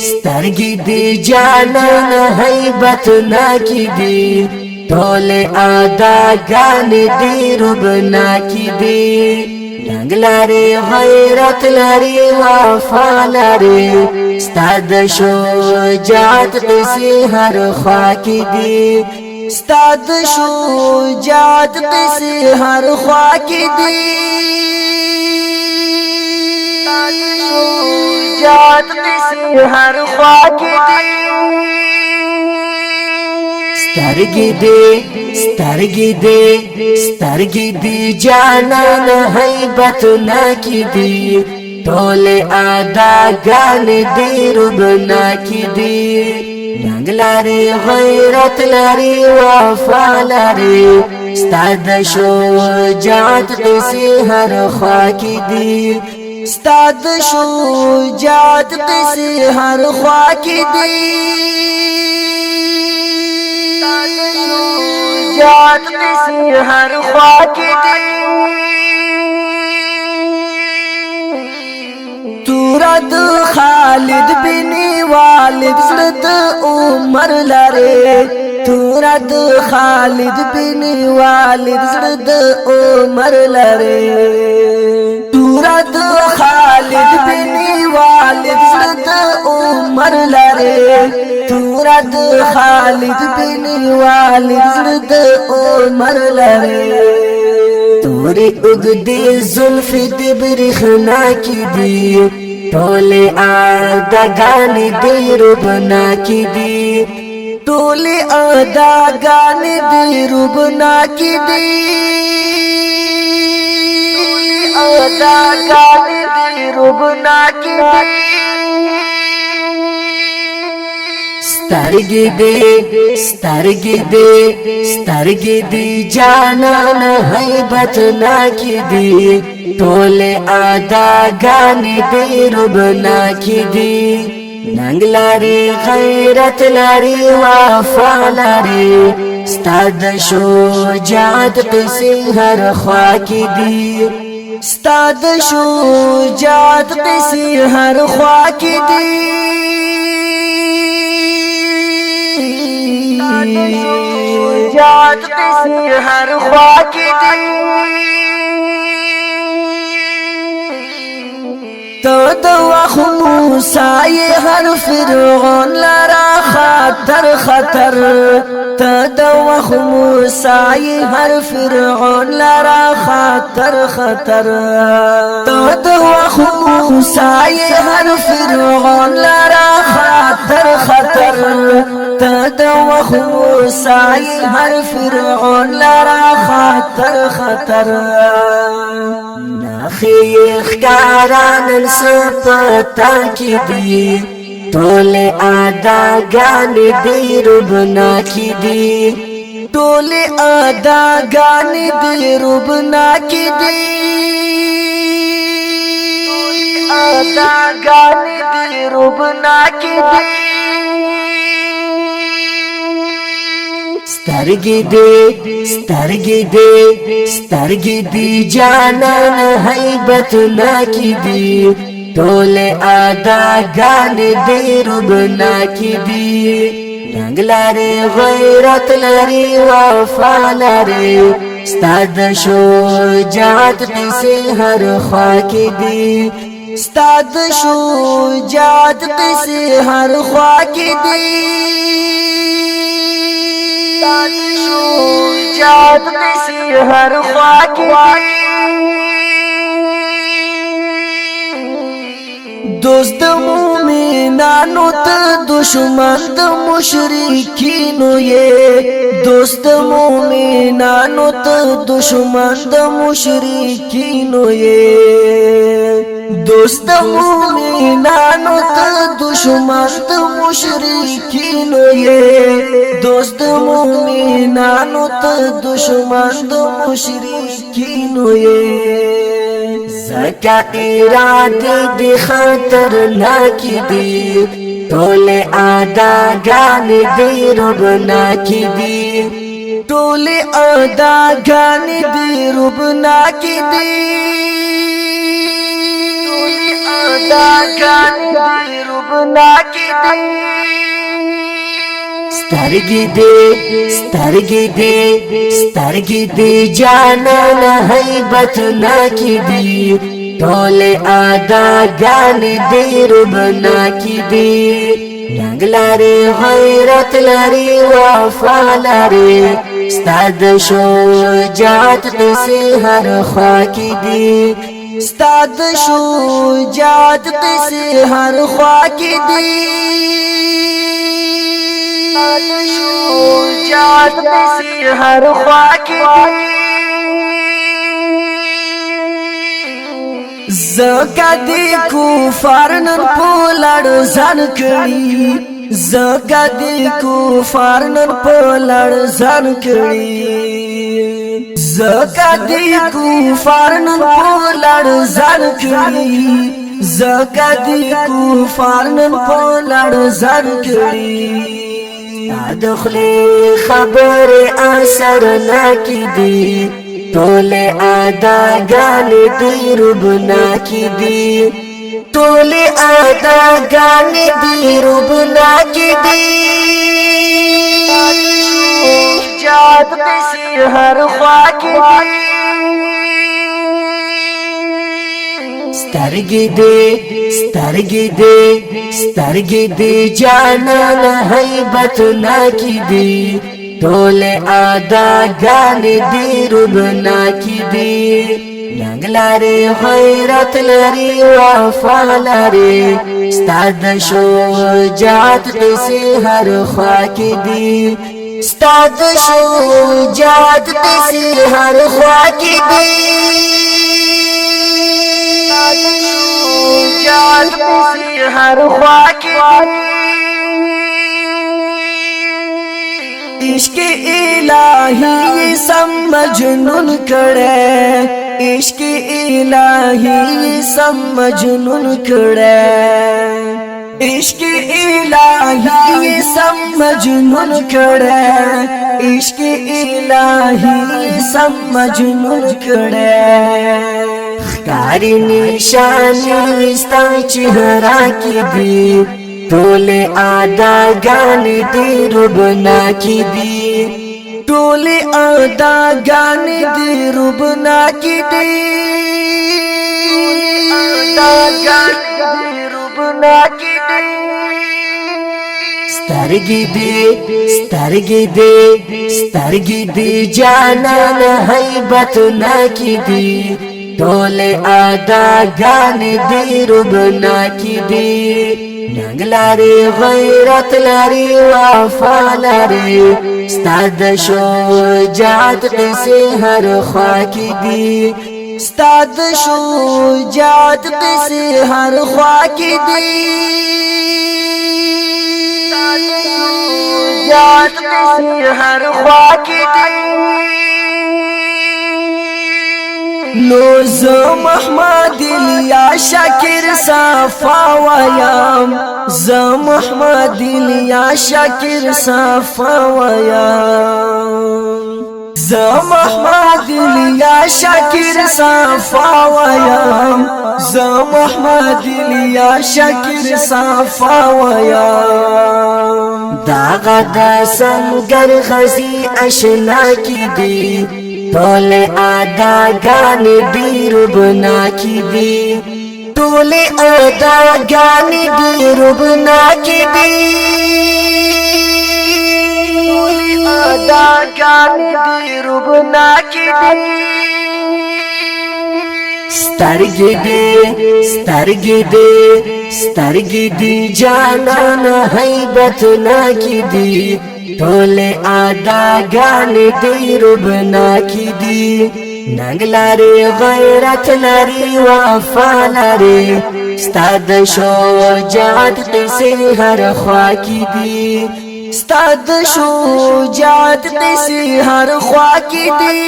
سترگی دی جانان حیبت ناکی دی طول آداگان دی ربنا کی دی رنگ لاری غیرت لاری وفا لاری ستاد شجاعت قسی هر خواکی دی ستاد شجاعت قسی هر خواکی دی شجاعت قسی هر خواکی دی سترگی دی جانان حیبت ناکی دی طول آداگان دی ربنا کی دی رنگ لاری غیرت لاری وفا لاری ستاد شجاعت قسی هر خواکی دی ستاد شجاعت قسی هر خواکی دی شجاعت قسی هر خواکی دی تورد خالد بن والد زرد عمر لره تورد خالد بن والد زرد عمر لره تورد خالد بن والد زرد عمر لره تورد خالد بن والد زرد عمر لره توری اگدی زلف دی برخنا کی دی طول آداگان دی ربنا کی دی طول آداگان دی ربنا کی دی آداگان دی ربنا کی دی سترگی دی جانان حیبت ناکی دی طول آداگان دی ربنا کی دی ننگ لاری غیرت لاری وفا لاری ستاد شجاعت قسی هر خواکی دی ستاد شجاعت قسی هر خواکی دی شجاعت قسی هر خواکی دی تو دوخ موسیٰ هر فرعون لرا خطر تو دوخ موسیٰ هر فرعون لرا خطر تو دوخ موسیٰ هر فرعون لرا خطر تو دوخ موسیٰ هر فرعون لرا خطر ناخیخ کاران سپتا کی دی طول آداگان دی ربنا کی دی طول آداگان دی ربنا کی دی آداگان دی ربنا کی دی سترگی دی جانان حیبت ناکی دی طول آداگان دی ربنا کی دی رنگ لاری غیرت لاری وفا لاری ستاد شجاعت قسی هر خواکی دی ستاد شجاعت قسی هر خواکی دی شجاعت قسی هر خواکی دی دوست مومنانو ته دشمن د مشرکینو یې دوست مومنانو ته دشمن د مشرکینو یې دوست مومنانو ته دشمن د مشرکینو یې دوست مومنانو ته دشمن د مشرکینو یې زکا ارادی دی خطرناکی دی طول آداگان دی ربنا کی دی طول آداگان دی ربنا کی دی اداګانې دې ربناکې دي سترګې دې جانان هیبتناکې دي ټول اداګانې دې ربناکې دي رنګ لري غیرت لري وفا لري ستا د شجاعت قصې هر خوا کې دي ستا د شجاعت قصې هر خوا کې دي شجاعت قصې هر خوا کې دي زکا دی کفار نن پولړ ځان کړي زکا دی کفار نن پولړ ځان کړي زکا دی کفار نن پولړ ځان کړي زکا دی کفار نن پولړ ځان کړي ادخلي خبر اثر ناکي دي ټول اداګانې دې ربناکې دي ټول اداګانې دې ربناکې دي شجاعت قصې هر خوا کې دي سترګې دې جانان هیبتناکې دي ټول اداګانې دې ربناکې دي رنګ لري غیرت لري وفا لري ستا د شجاعت قصې هر خوا کې دي ستا د شجاعت قصې هر خوا کې دي شجاعت قصې هر خوا کې دي عشق الہی سم مجنون کڑے عشق الہی سم مجنون کڑے عشق الہی سم مجنون کڑے عشق الہی سم مجنون کڑے خکاری نشانی ستا چہرہ کی دی ټول اداګانې دې ربناکې دي ټول اداګانې دې ربناکې دي اداګانې دې ربناکې دي سترګې دې جانان هیبتناکې دي ټول اداګانې دې ربناکې دي رنګ لري غیرت لري وفا لري ستا د شجاعت قصې هر خوا کې دي ستا د شجاعت قصې هر خوا کې دي شجاعت قصې هر خوا کې دي نو زه محمد الیا شاکر صفا ویم زه محمد الیا شاکر صفا ویم زه محمد الیا شاکر صفا ویم زه محمد الیا شاکر صفا ویم داغه د سنگر غزي آشنا کی دی ټول اداګانې دې ربناکې دي ټول اداګانې دې ربناکې دي اداګانې دې ربناکې دي سترګې دې جانان هیبتناکې دي ټول اداګانې دې ربناکې دي رنګ لري غیرت لري وفا لري ستا د شجاعت قصې هر خوا کې دي ستا د شجاعت قصې هر خوا کې دي